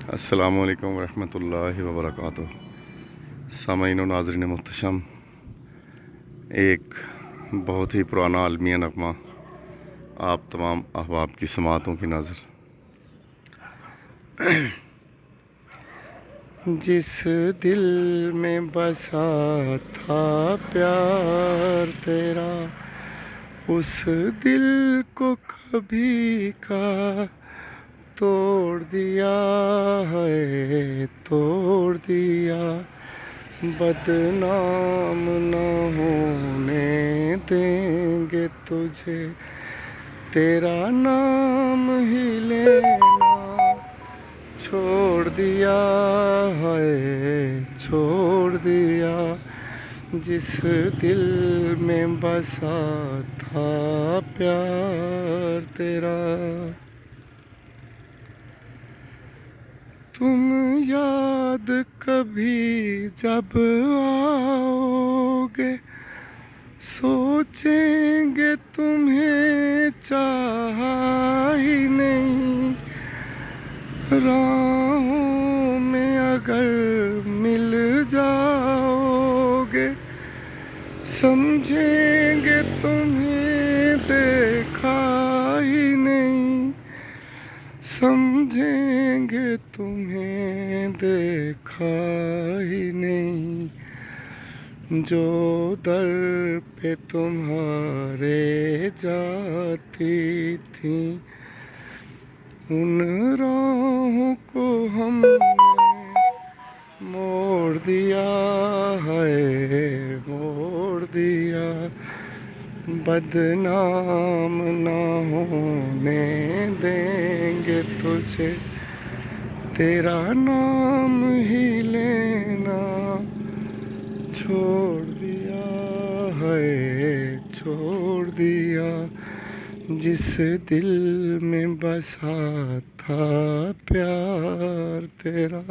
अस्सलामुअलैकुम वरहमतुल्लाहि वबरकातुह। सामईन व नाज़रीन मुहतरम, एक बहुत ही पुराना अलमिया नगमा आप तमाम अहबाब की समातों की नज़र। जिस दिल में बसा था प्यार तेरा, उस दिल को कभी का तोड़ दिया है, तोड़ दिया। बदनाम न होने देंगे तुझे, तेरा नाम ही लेना छोड़ दिया है, छोड़ दिया। जिस दिल में बसा था प्यार तेरा। तुम याद कभी जब आओगे, सोचेंगे तुम्हें चाहा ही नहीं। राहों में अगर मिल जाओगे, समझेंगे तुम्हें देखा ही नहीं। समझेंगे तुम्हें देखा ही नहीं। जो दर पे तुम्हारे जाती थी, उन राहों को हमने मोड़ दिया है, मोड़ दिया। बदनाम ना होने देंगे तुझे, तेरा नाम ही लेना छोड़ दिया है, छोड़ दिया। जिस दिल में बसा था प्यार तेरा।